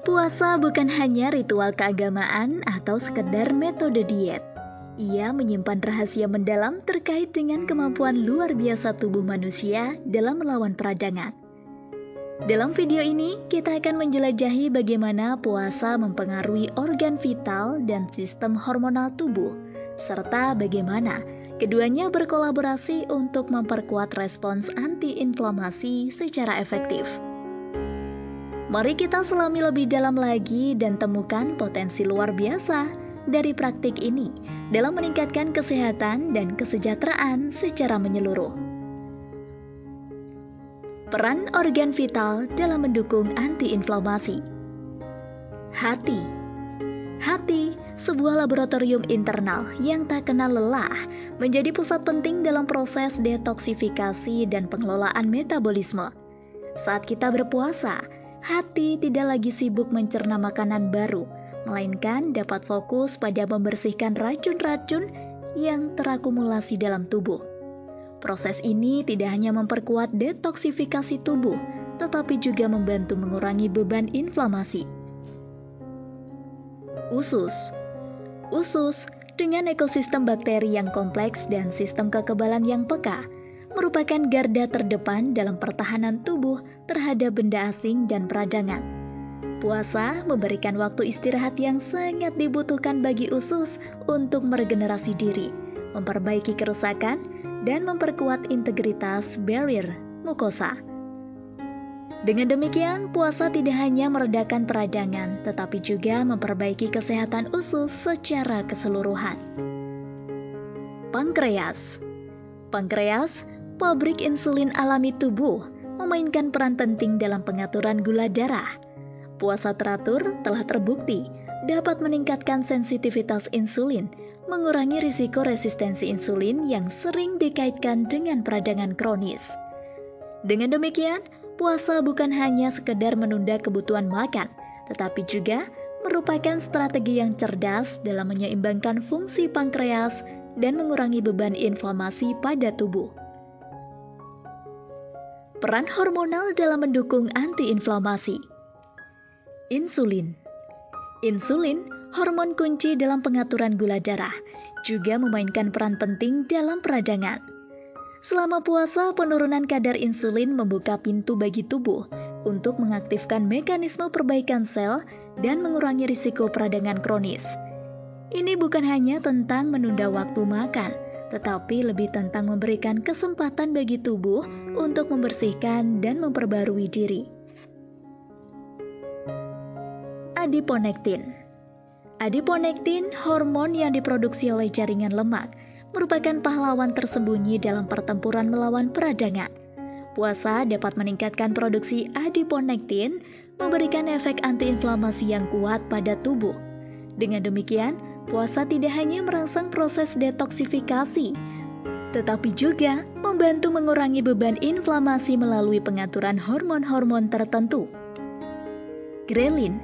Puasa bukan hanya ritual keagamaan atau sekedar metode diet. Ia menyimpan rahasia mendalam terkait dengan kemampuan luar biasa tubuh manusia dalam melawan peradangan. Dalam video ini, kita akan menjelajahi bagaimana puasa mempengaruhi organ vital dan sistem hormonal tubuh, serta bagaimana keduanya berkolaborasi untuk memperkuat respons antiinflamasi secara efektif. Mari kita selami lebih dalam lagi dan temukan potensi luar biasa dari praktik ini dalam meningkatkan kesehatan dan kesejahteraan secara menyeluruh. Peran organ vital dalam mendukung antiinflamasi. Hati, sebuah laboratorium internal yang tak kenal lelah, menjadi pusat penting dalam proses detoksifikasi dan pengelolaan metabolisme. Saat kita berpuasa, hati tidak lagi sibuk mencerna makanan baru, melainkan dapat fokus pada membersihkan racun-racun yang terakumulasi dalam tubuh. Proses ini tidak hanya memperkuat detoksifikasi tubuh, tetapi juga membantu mengurangi beban inflamasi. Usus, dengan ekosistem bakteri yang kompleks dan sistem kekebalan yang peka, merupakan garda terdepan dalam pertahanan tubuh terhadap benda asing dan peradangan. Puasa memberikan waktu istirahat yang sangat dibutuhkan bagi usus untuk meregenerasi diri, memperbaiki kerusakan, dan memperkuat integritas barrier mukosa. Dengan demikian, puasa tidak hanya meredakan peradangan, tetapi juga memperbaiki kesehatan usus secara keseluruhan. Pankreas, pabrik insulin alami tubuh, memainkan peran penting dalam pengaturan gula darah. Puasa teratur telah terbukti dapat meningkatkan sensitivitas insulin, mengurangi risiko resistensi insulin yang sering dikaitkan dengan peradangan kronis. Dengan demikian, puasa bukan hanya sekedar menunda kebutuhan makan, tetapi juga merupakan strategi yang cerdas dalam menyeimbangkan fungsi pankreas dan mengurangi beban inflamasi pada tubuh. Peran hormonal dalam mendukung antiinflamasi. Insulin, hormon kunci dalam pengaturan gula darah, juga memainkan peran penting dalam peradangan. Selama puasa, penurunan kadar insulin membuka pintu bagi tubuh untuk mengaktifkan mekanisme perbaikan sel dan mengurangi risiko peradangan kronis. Ini bukan hanya tentang menunda waktu makan, tetapi lebih tentang memberikan kesempatan bagi tubuh untuk membersihkan dan memperbarui diri. Adiponektin, hormon yang diproduksi oleh jaringan lemak, merupakan pahlawan tersembunyi dalam pertempuran melawan peradangan. Puasa dapat meningkatkan produksi adiponektin, memberikan efek antiinflamasi yang kuat pada tubuh. Dengan demikian, puasa tidak hanya merangsang proses detoksifikasi, tetapi juga membantu mengurangi beban inflamasi melalui pengaturan hormon-hormon tertentu. Grelin,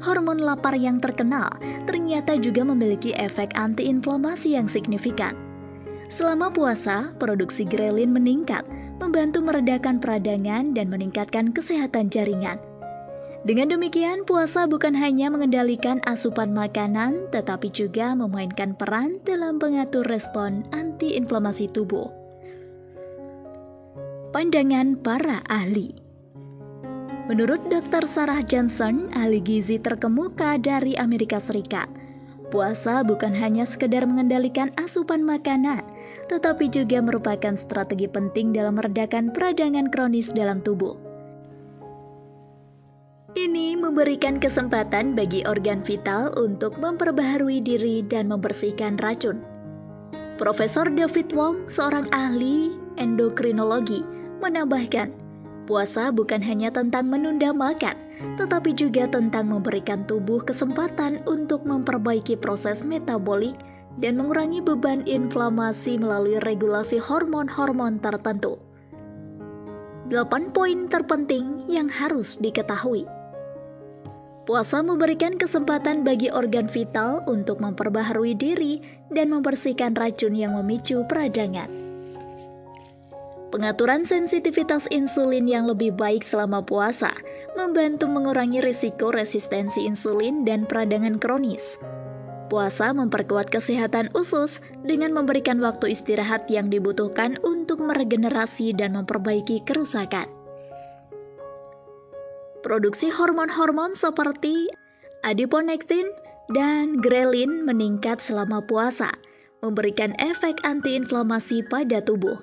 hormon lapar yang terkenal, ternyata juga memiliki efek antiinflamasi yang signifikan. Selama puasa, produksi grelin meningkat, membantu meredakan peradangan dan meningkatkan kesehatan jaringan. Dengan demikian, puasa bukan hanya mengendalikan asupan makanan, tetapi juga memainkan peran dalam mengatur respon antiinflamasi tubuh. Pandangan para ahli. Menurut Dr. Sarah Johnson, ahli gizi terkemuka dari Amerika Serikat, puasa bukan hanya sekedar mengendalikan asupan makanan, tetapi juga merupakan strategi penting dalam meredakan peradangan kronis dalam tubuh. Ini memberikan kesempatan bagi organ vital untuk memperbaharui diri dan membersihkan racun. Profesor David Wong, seorang ahli endokrinologi, menambahkan, puasa bukan hanya tentang menunda makan, tetapi juga tentang memberikan tubuh kesempatan untuk memperbaiki proses metabolik dan mengurangi beban inflamasi melalui regulasi hormon-hormon tertentu. 8 poin terpenting yang harus diketahui. Puasa memberikan kesempatan bagi organ vital untuk memperbaharui diri dan membersihkan racun yang memicu peradangan. Pengaturan sensitivitas insulin yang lebih baik selama puasa membantu mengurangi risiko resistensi insulin dan peradangan kronis. Puasa memperkuat kesehatan usus dengan memberikan waktu istirahat yang dibutuhkan untuk meregenerasi dan memperbaiki kerusakan. Produksi hormon-hormon seperti adiponektin dan grelin meningkat selama puasa, memberikan efek antiinflamasi pada tubuh.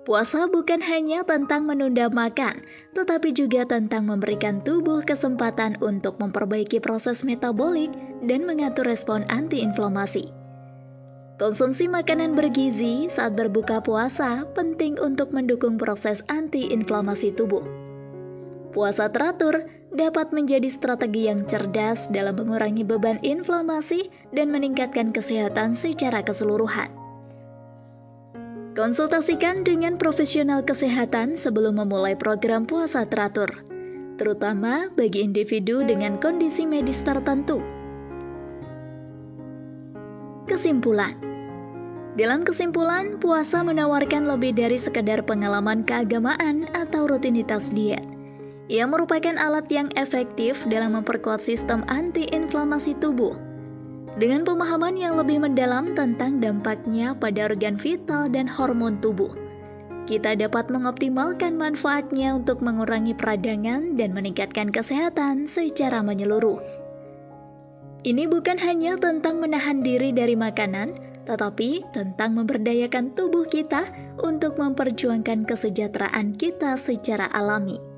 Puasa bukan hanya tentang menunda makan, tetapi juga tentang memberikan tubuh kesempatan untuk memperbaiki proses metabolik dan mengatur respon antiinflamasi. Konsumsi makanan bergizi saat berbuka puasa penting untuk mendukung proses antiinflamasi tubuh. Puasa teratur dapat menjadi strategi yang cerdas dalam mengurangi beban inflamasi dan meningkatkan kesehatan secara keseluruhan. Konsultasikan dengan profesional kesehatan sebelum memulai program puasa teratur, terutama bagi individu dengan kondisi medis tertentu. Kesimpulan. Dalam kesimpulan, puasa menawarkan lebih dari sekedar pengalaman keagamaan atau rutinitas diet. Ia merupakan alat yang efektif dalam memperkuat sistem antiinflamasi tubuh. Dengan pemahaman yang lebih mendalam tentang dampaknya pada organ vital dan hormon tubuh, kita dapat mengoptimalkan manfaatnya untuk mengurangi peradangan dan meningkatkan kesehatan secara menyeluruh. Ini bukan hanya tentang menahan diri dari makanan, tetapi tentang memberdayakan tubuh kita untuk memperjuangkan kesejahteraan kita secara alami.